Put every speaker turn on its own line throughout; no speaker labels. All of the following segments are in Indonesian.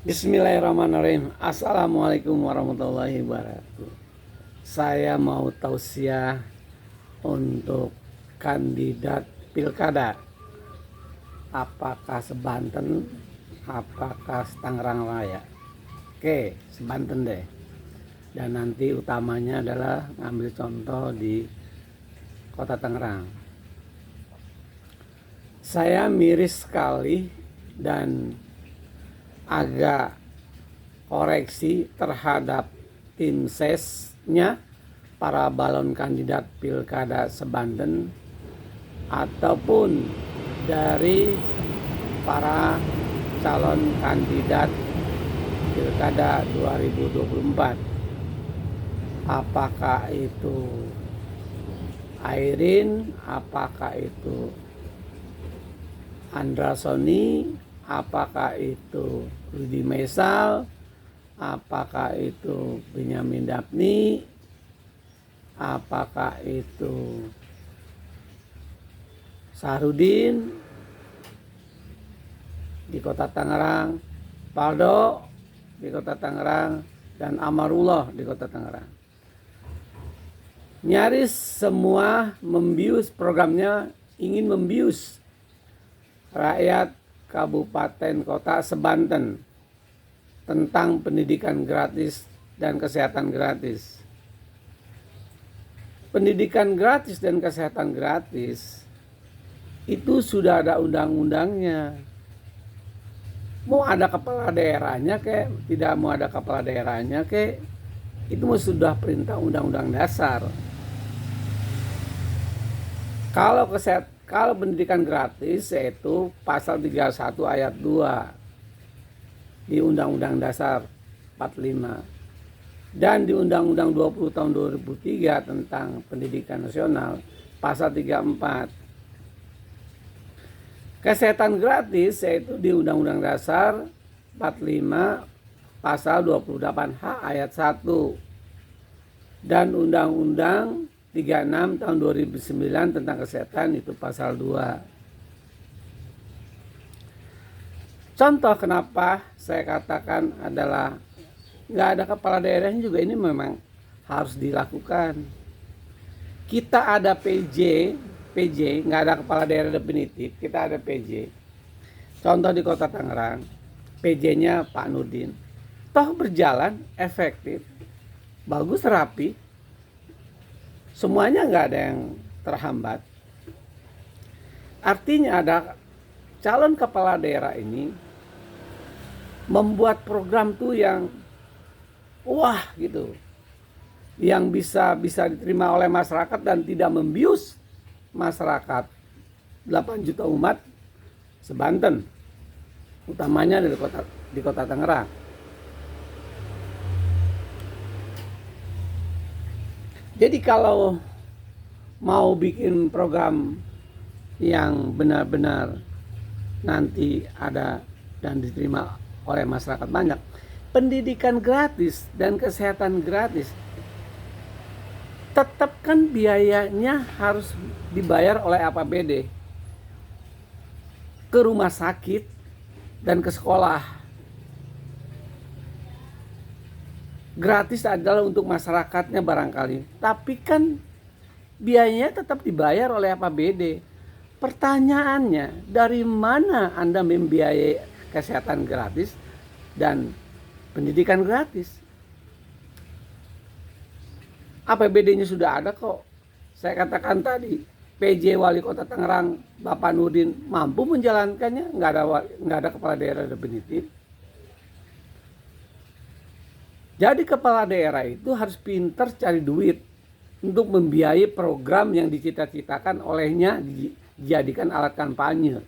Bismillahirrahmanirrahim. Assalamualaikum warahmatullahi wabarakatuh. Saya mau tausiah untuk kandidat pilkada. Apakah seBanten, apakah Tangerang Raya? Oke, seBanten deh. Dan nanti utamanya adalah ngambil contoh di Kota Tangerang. Saya miris sekali dan agak koreksi terhadap tim sesnya para balon kandidat pilkada seBanten ataupun dari para calon kandidat pilkada 2024. Apakah itu Airin, apakah itu Andra Soni, apakah itu Rudi Maisal, apakah itu Benyamin Dapni, apakah itu Sahrudin di Kota Tangerang, Paldo di Kota Tangerang, dan Amarullah di Kota Tangerang. Nyaris semua membius programnya, ingin membius rakyat Kabupaten Kota seBanten tentang pendidikan gratis dan kesehatan gratis. Pendidikan gratis dan kesehatan gratis itu sudah ada undang-undangnya. Mau ada kepala daerahnya kek, tidak mau ada kepala daerahnya kek, itu sudah perintah undang-undang dasar. Kalau pendidikan gratis yaitu pasal 31 ayat 2 di Undang-Undang Dasar 45 dan di Undang-Undang 20 tahun 2003 tentang pendidikan nasional pasal 34. Kesehatan gratis yaitu di Undang-Undang Dasar 45 pasal 28H ayat 1 dan Undang-Undang 36 tahun 2009 tentang kesehatan itu pasal 2. Contoh kenapa saya katakan adalah nggak ada kepala daerahnya juga ini memang harus dilakukan. Kita ada PJ nggak ada kepala daerah definitif, kita ada PJ. Contoh di Kota Tangerang, PJ-nya Pak Nurdin. Toh berjalan efektif, bagus, rapi. Semuanya nggak ada yang terhambat. Artinya ada calon kepala daerah ini membuat program tuh yang wah gitu, yang bisa diterima oleh masyarakat dan tidak membius masyarakat 8 juta umat seBanten, utamanya di kota Tangerang. Jadi kalau mau bikin program yang benar-benar nanti ada dan diterima oleh masyarakat banyak, pendidikan gratis dan kesehatan gratis, tetap kan biayanya harus dibayar oleh APBD ke rumah sakit dan ke sekolah. Gratis adalah untuk masyarakatnya barangkali, tapi kan biayanya tetap dibayar oleh APBD. Pertanyaannya, dari mana Anda membiayai kesehatan gratis dan pendidikan gratis? APBD-nya sudah ada kok. Saya katakan tadi, PJ Wali Kota Tangerang Bapak Nurdin mampu menjalankannya, nggak ada kepala daerah definitif. Jadi kepala daerah itu harus pintar cari duit untuk membiayai program yang dicita-citakan olehnya dijadikan alat kampanye.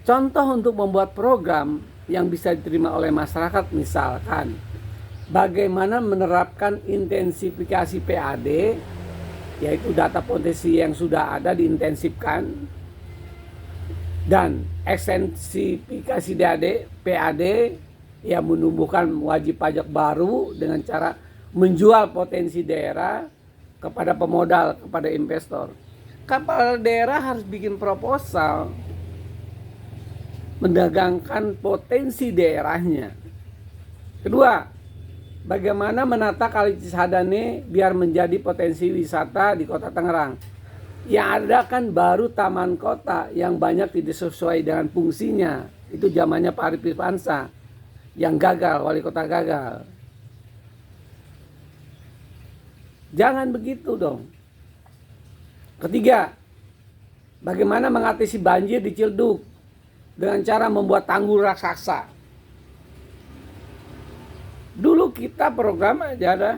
Contoh untuk membuat program yang bisa diterima oleh masyarakat, misalkan bagaimana menerapkan intensifikasi PAD, yaitu data potensi yang sudah ada diintensifkan, dan ekstensifikasi PAD yang menumbuhkan wajib pajak baru dengan cara menjual potensi daerah kepada pemodal, kepada investor. Kepala daerah harus bikin proposal mendagangkan potensi daerahnya. Kedua, bagaimana menata Kali Cisadane biar menjadi potensi wisata di Kota Tangerang. Yang ada kan baru taman kota yang banyak tidak sesuai dengan fungsinya. Itu zamannya Pak Arif Irfansyah yang gagal, wali kota gagal. Jangan begitu dong. Ketiga, bagaimana mengatasi banjir di Ciledug dengan cara membuat tanggul raksasa. Dulu kita program aja ada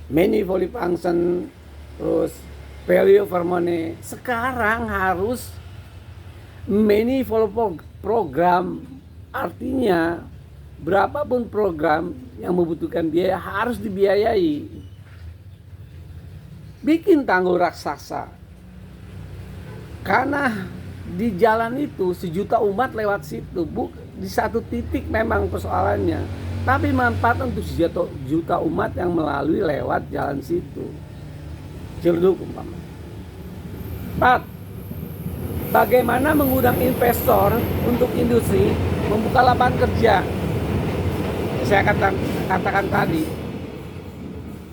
many function, terus value for money. Sekarang harus many program, artinya berapapun program yang membutuhkan biaya harus dibiayai. Bikin tanggul raksasa. Karena di jalan itu 1 juta umat lewat situ. Di satu titik memang persoalannya. Tapi manfaat untuk 1 juta umat yang melalui lewat jalan situ. Ciledug umpama. 4. Bagaimana mengundang investor untuk industri membuka lapangan kerja. Saya katakan tadi,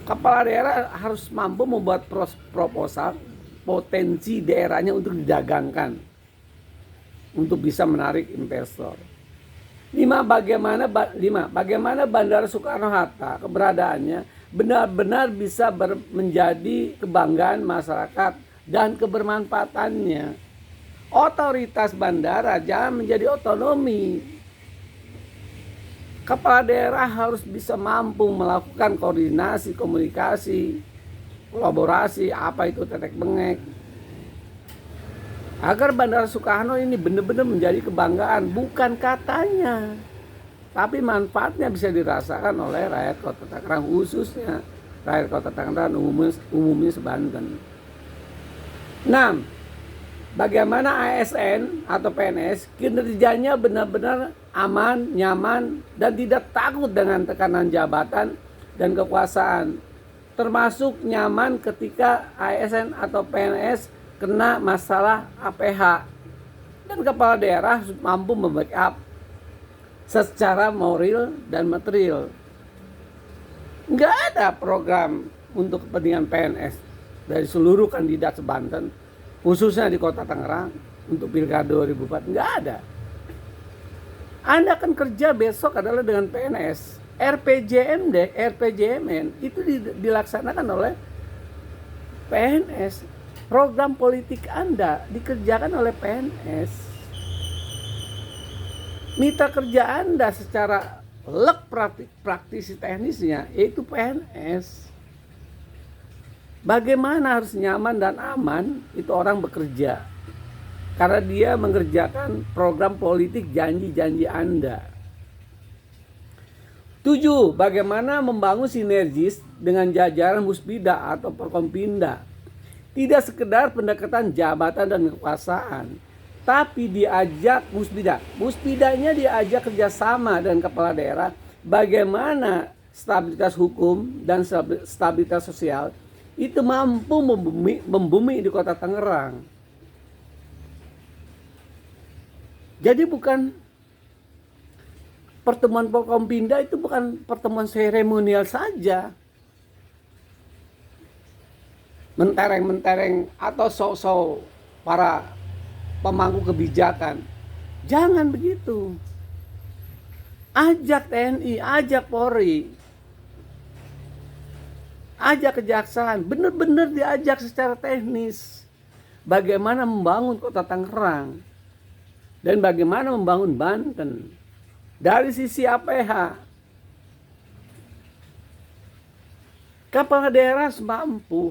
kepala daerah harus mampu membuat proposal potensi daerahnya untuk didagangkan, untuk bisa menarik investor. 5. Bagaimana Bandara Soekarno-Hatta keberadaannya benar-benar bisa menjadi kebanggaan masyarakat dan kebermanfaatannya. Otoritas bandara jangan menjadi otonomi. Kepala daerah harus bisa mampu melakukan koordinasi, komunikasi, kolaborasi, apa itu tetek bengek. Agar Bandara Soekarno ini benar-benar menjadi kebanggaan, bukan katanya, tapi manfaatnya bisa dirasakan oleh rakyat Kota Tangerang, khususnya rakyat Kota Tangerang umumnya sebanten. 6. Bagaimana ASN atau PNS kinerjanya benar-benar aman, nyaman, dan tidak takut dengan tekanan jabatan dan kekuasaan. Termasuk nyaman ketika ASN atau PNS kena masalah APH. Dan kepala daerah mampu membackup secara moral dan material. Nggak ada program untuk kepentingan PNS dari seluruh kandidat sebanten, khususnya di Kota Tangerang untuk Pilkada 2004, nggak ada. Anda akan kerja besok adalah dengan PNS. RPJMN itu dilaksanakan oleh PNS. Program politik Anda dikerjakan oleh PNS. Mitra kerja Anda secara praktisi teknisnya yaitu PNS. Bagaimana harus nyaman dan aman itu orang bekerja. Karena dia mengerjakan program politik janji-janji Anda. 7. Bagaimana membangun sinergis dengan jajaran Muspida atau Porkompinda. Tidak sekedar pendekatan jabatan dan kekuasaan, tapi diajak Muspida. Muspidanya diajak kerjasama dengan kepala daerah. Bagaimana stabilitas hukum dan stabilitas sosial itu mampu membumi di Kota Tangerang. Jadi bukan pertemuan Porkompinda itu bukan pertemuan seremonial saja. Mentereng-mentereng atau sok-sok para pemangku kebijakan. Jangan begitu. Ajak TNI, ajak Polri, ajak kejaksaan, benar-benar diajak secara teknis. Bagaimana membangun Kota Tangerang dan bagaimana membangun Banten. Dari sisi APH, kepala daerah mampu,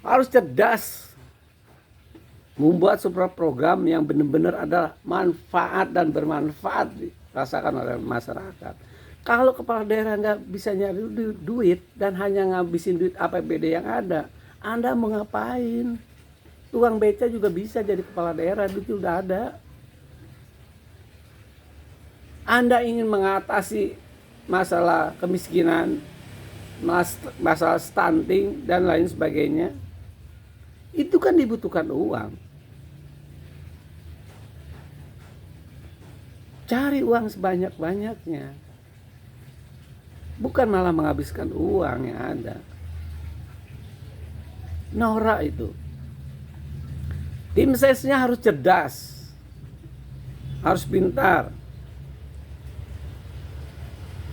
harus cerdas membuat sebuah program yang benar-benar ada manfaat dan bermanfaat dirasakan oleh masyarakat. Kalau kepala daerah nggak bisa nyari duit dan hanya ngabisin duit APBD yang ada, Anda mau ngapain? Tukang beca juga bisa jadi kepala daerah, duit udah ada. Anda ingin mengatasi masalah kemiskinan, masalah stunting dan lain sebagainya, itu kan dibutuhkan uang. cari uang sebanyak-banyaknya, bukan malah menghabiskan uang yang ada. Norak itu. Tim sesnya harus cerdas, harus pintar,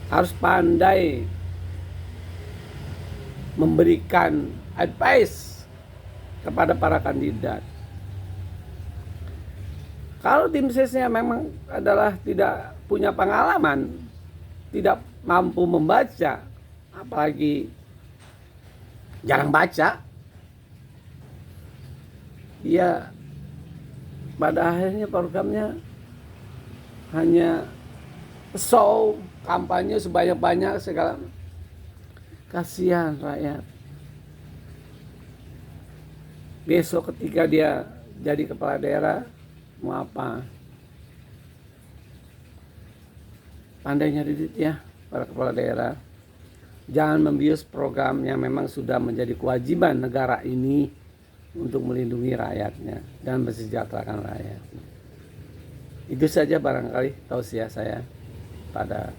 harus pandai memberikan advice kepada para kandidat. Kalau tim sesnya memang adalah tidak punya pengalaman, tidak mampu membaca, apalagi jarang baca, ya pada akhirnya programnya hanya show, kampanye sebanyak-banyak segala. Kasihan rakyat. Besok ketika dia jadi kepala daerah, mau apa? Pandai nyari duit ya para kepala daerah. Jangan membius program yang memang sudah menjadi kewajiban negara ini untuk melindungi rakyatnya dan mensejahterakan rakyat. Itu saja barangkali tausiah saya pada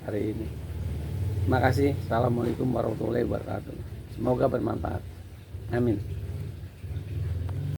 hari ini. Terima kasih. Assalamualaikum warahmatullahi wabarakatuh. Semoga bermanfaat. Amin.